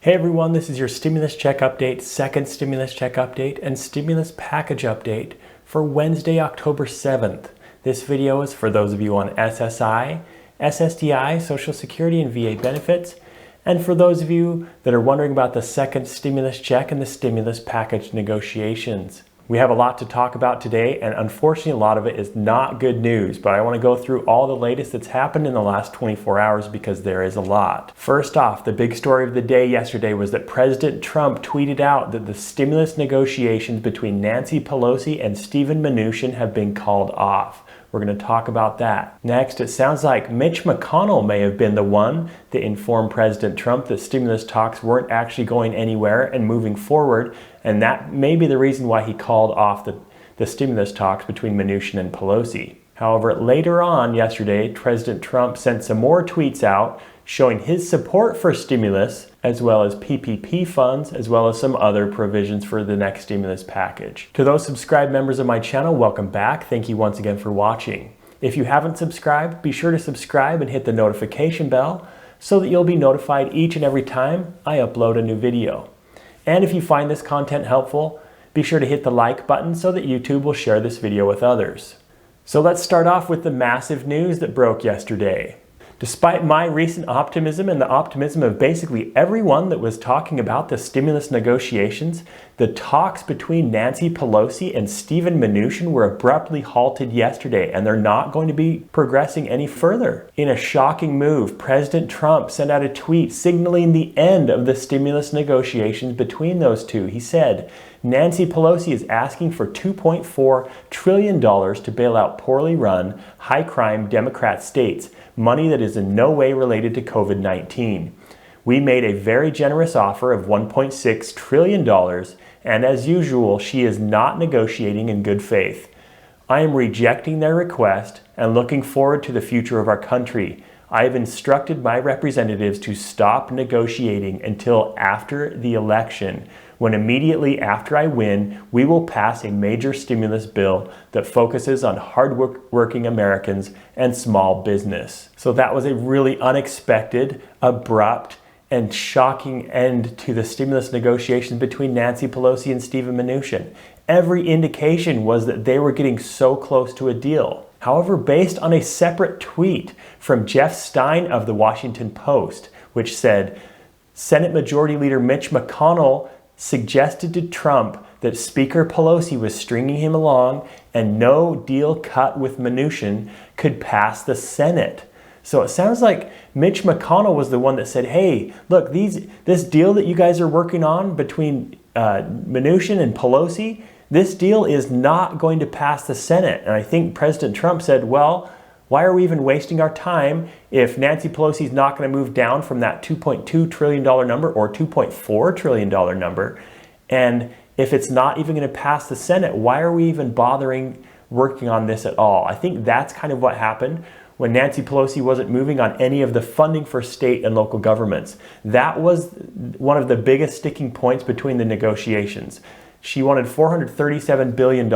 Hey everyone, this is your stimulus check update, second stimulus check update, and stimulus package update for Wednesday, October 7th. This video is for those of you on SSI, SSDI, Social Security, and VA benefits, and for those of you that are wondering about the second stimulus check and the stimulus package negotiations. We have a lot to talk about today, and unfortunately a lot of it is not good news, but I want to go through all the latest that's happened in the last 24 hours because there is a lot. First off, the big story of the day yesterday was that President Trump tweeted out that the stimulus negotiations between Nancy Pelosi and Stephen Mnuchin have been called off. We're going to talk about that. Next, it sounds like Mitch McConnell may have been the one that informed President Trump that stimulus talks weren't actually going anywhere and moving forward, and that may be the reason why he called off the stimulus talks between Mnuchin and Pelosi. However, later on yesterday, President Trump sent some more tweets out showing his support for stimulus, as well as PPP funds, as well as some other provisions for the next stimulus package. To those subscribed members of my channel, welcome back. Thank you once again for watching. If you haven't subscribed, be sure to subscribe and hit the notification bell so that you'll be notified each and every time I upload a new video. And if you find this content helpful, be sure to hit the like button so that YouTube will share this video with others. So let's start off with the massive news that broke yesterday. Despite my recent optimism and the optimism of basically everyone that was talking about the stimulus negotiations, the talks between Nancy Pelosi and Stephen Mnuchin were abruptly halted yesterday, and they're not going to be progressing any further. In a shocking move, President Trump sent out a tweet signaling the end of the stimulus negotiations between those two. He said, Nancy Pelosi is asking for $2.4 trillion to bail out poorly run, high-crime Democrat states, money that is in no way related to COVID-19. We made a very generous offer of $1.6 trillion, and as usual, she is not negotiating in good faith. I am rejecting their request and looking forward to the future of our country. I have instructed my representatives to stop negotiating until after the election, when immediately after I win, we will pass a major stimulus bill that focuses on hard-working Americans and small business. So that was a really unexpected, abrupt, and shocking end to the stimulus negotiations between Nancy Pelosi and Stephen Mnuchin. Every indication was that they were getting so close to a deal. However, based on a separate tweet from Jeff Stein of the Washington Post, which said, Senate Majority Leader Mitch McConnell suggested to Trump that Speaker Pelosi was stringing him along and no deal cut with Mnuchin could pass the Senate. So it sounds like Mitch McConnell was the one that said, hey, look, this deal that you guys are working on between Mnuchin and Pelosi, this deal is not going to pass the Senate. And I think President Trump said, well, why are we even wasting our time if Nancy Pelosi is not going to move down from that $2.2 trillion number or $2.4 trillion number? And if it's not even going to pass the Senate, why are we even bothering working on this at all? I think that's kind of what happened when Nancy Pelosi wasn't moving on any of the funding for state and local governments. That was one of the biggest sticking points between the negotiations. She wanted $437 billion,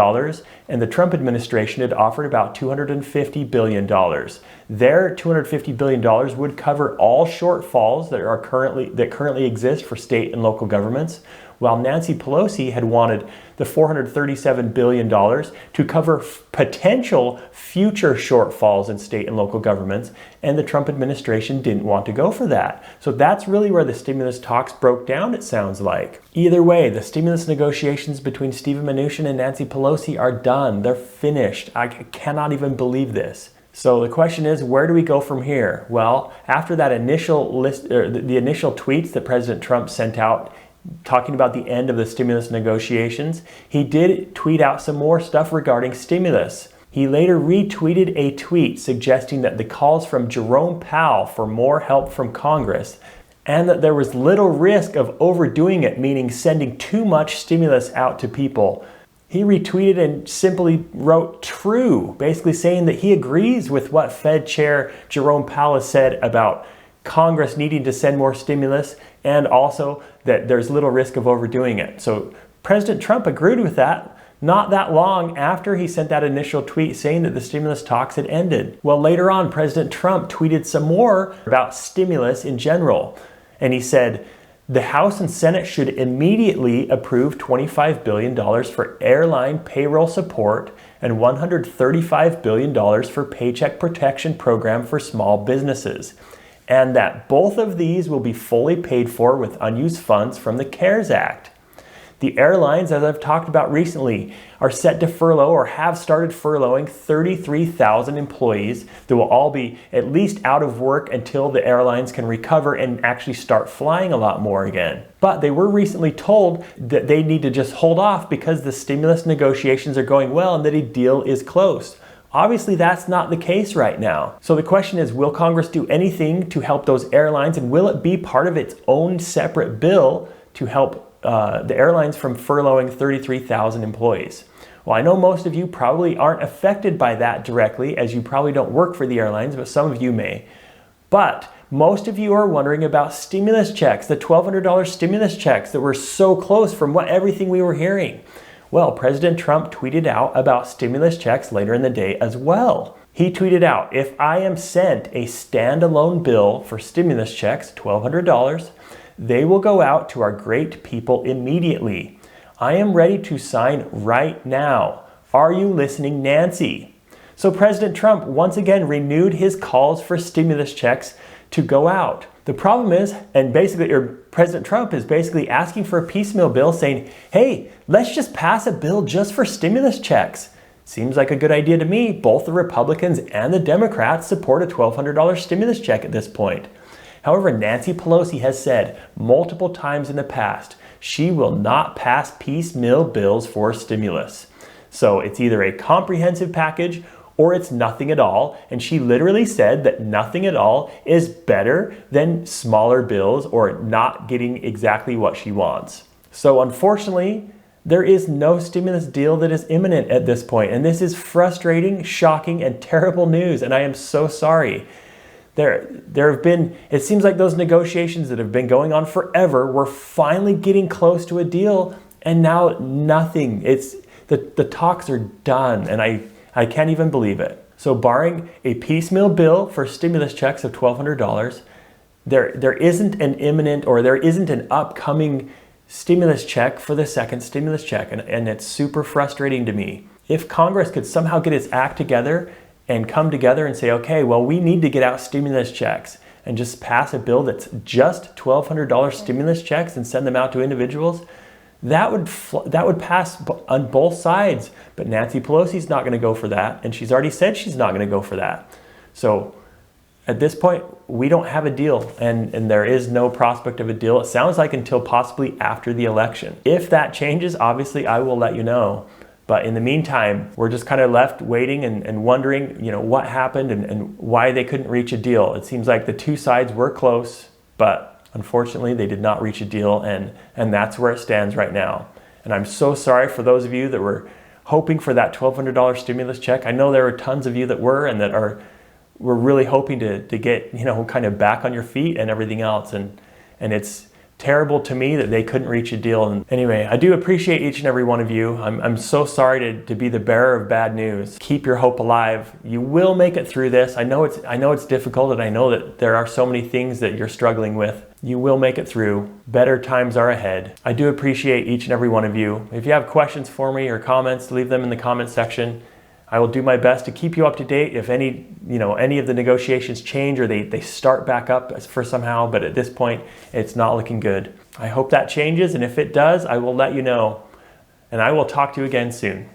and the Trump administration had offered about $250 billion. Their $250 billion would cover all shortfalls that currently exist for state and local governments, while Nancy Pelosi had wanted the $437 billion to cover potential future shortfalls in state and local governments, and the Trump administration didn't want to go for that. So that's really where the stimulus talks broke down, it sounds like. Either way, the stimulus negotiations between Stephen Mnuchin and Nancy Pelosi are done. They're finished. I cannot even believe this. So the question is, where do we go from here? Well, after that initial list, or the initial tweets that President Trump sent out talking about the end of the stimulus negotiations, he did tweet out some more stuff regarding stimulus. He later retweeted a tweet suggesting that the calls from Jerome Powell for more help from Congress and that there was little risk of overdoing it, meaning sending too much stimulus out to people. He retweeted and simply wrote true, basically saying that he agrees with what Fed Chair Jerome Powell has said about Congress needing to send more stimulus and also that there's little risk of overdoing it. So President Trump agreed with that not that long after he sent that initial tweet saying that the stimulus talks had ended. Well, later on, President Trump tweeted some more about stimulus in general. And he said, The House and Senate should immediately approve $25 billion for airline payroll support and $135 billion for Paycheck Protection Program for small businesses, and that both of these will be fully paid for with unused funds from the CARES Act. The airlines, as I've talked about recently, are set to furlough or have started furloughing 33,000 employees that will all be at least out of work until the airlines can recover and actually start flying a lot more again. But they were recently told that they need to just hold off because the stimulus negotiations are going well and that a deal is close. Obviously, that's not the case right now. So the question is, will Congress do anything to help those airlines, and will it be part of its own separate bill to help the airlines from furloughing 33,000 employees? Well, I know most of you probably aren't affected by that directly, as you probably don't work for the airlines, but some of you may. But most of you are wondering about stimulus checks, the $1,200 stimulus checks that were so close from everything we were hearing. Well, President Trump tweeted out about stimulus checks later in the day as well. He tweeted out, "If I am sent a standalone bill for stimulus checks, $1,200, they will go out to our great people immediately. I am ready to sign right now. Are you listening, Nancy?" So President Trump once again renewed his calls for stimulus checks to go out. The problem is, President Trump is basically asking for a piecemeal bill saying, hey, let's just pass a bill just for stimulus checks. Seems like a good idea to me. Both the Republicans and the Democrats support a $1,200 stimulus check at this point. However, Nancy Pelosi has said multiple times in the past, she will not pass piecemeal bills for stimulus. So it's either a comprehensive package or it's nothing at all. And she literally said that nothing at all is better than smaller bills or not getting exactly what she wants. So unfortunately, there is no stimulus deal that is imminent at this point. And this is frustrating, shocking, and terrible news. And I am so sorry. There have been, it seems like those negotiations that have been going on forever, we're finally getting close to a deal, and now nothing. It's the talks are done, and I can't even believe it. So barring a piecemeal bill for stimulus checks of $1,200, there isn't an imminent or there isn't an upcoming stimulus check for the second stimulus check, and it's super frustrating to me. If Congress could somehow get its act together and come together and say, okay, well, we need to get out stimulus checks and just pass a bill that's just $1,200 stimulus checks and send them out to individuals, that would pass on both sides. But Nancy Pelosi's not going to go for that, and she's already said she's not going to go for that. So at this point, we don't have a deal, and there is no prospect of a deal, it sounds like, until possibly after the election. If that changes, obviously, I will let you know. But in the meantime, we're just kind of left waiting and wondering, what happened and why they couldn't reach a deal. It seems like the two sides were close, but unfortunately, they did not reach a deal, and that's where it stands right now. And I'm so sorry for those of you that were hoping for that $1,200 stimulus check. I know there were tons of you that were and that were really hoping to get, kind of back on your feet and everything else. And it's terrible to me that they couldn't reach a deal. And anyway, I do appreciate each and every one of you. I'm so sorry to be the bearer of bad news. Keep your hope alive. You will make it through this. I know it's difficult, and I know that there are so many things that you're struggling with. You will make it through. Better times are ahead. I do appreciate each and every one of you. If you have questions for me or comments, leave them in the comment section. I will do my best to keep you up to date if any of the negotiations change or they start back up for somehow, but at this point, it's not looking good. I hope that changes, and if it does, I will let you know, and I will talk to you again soon.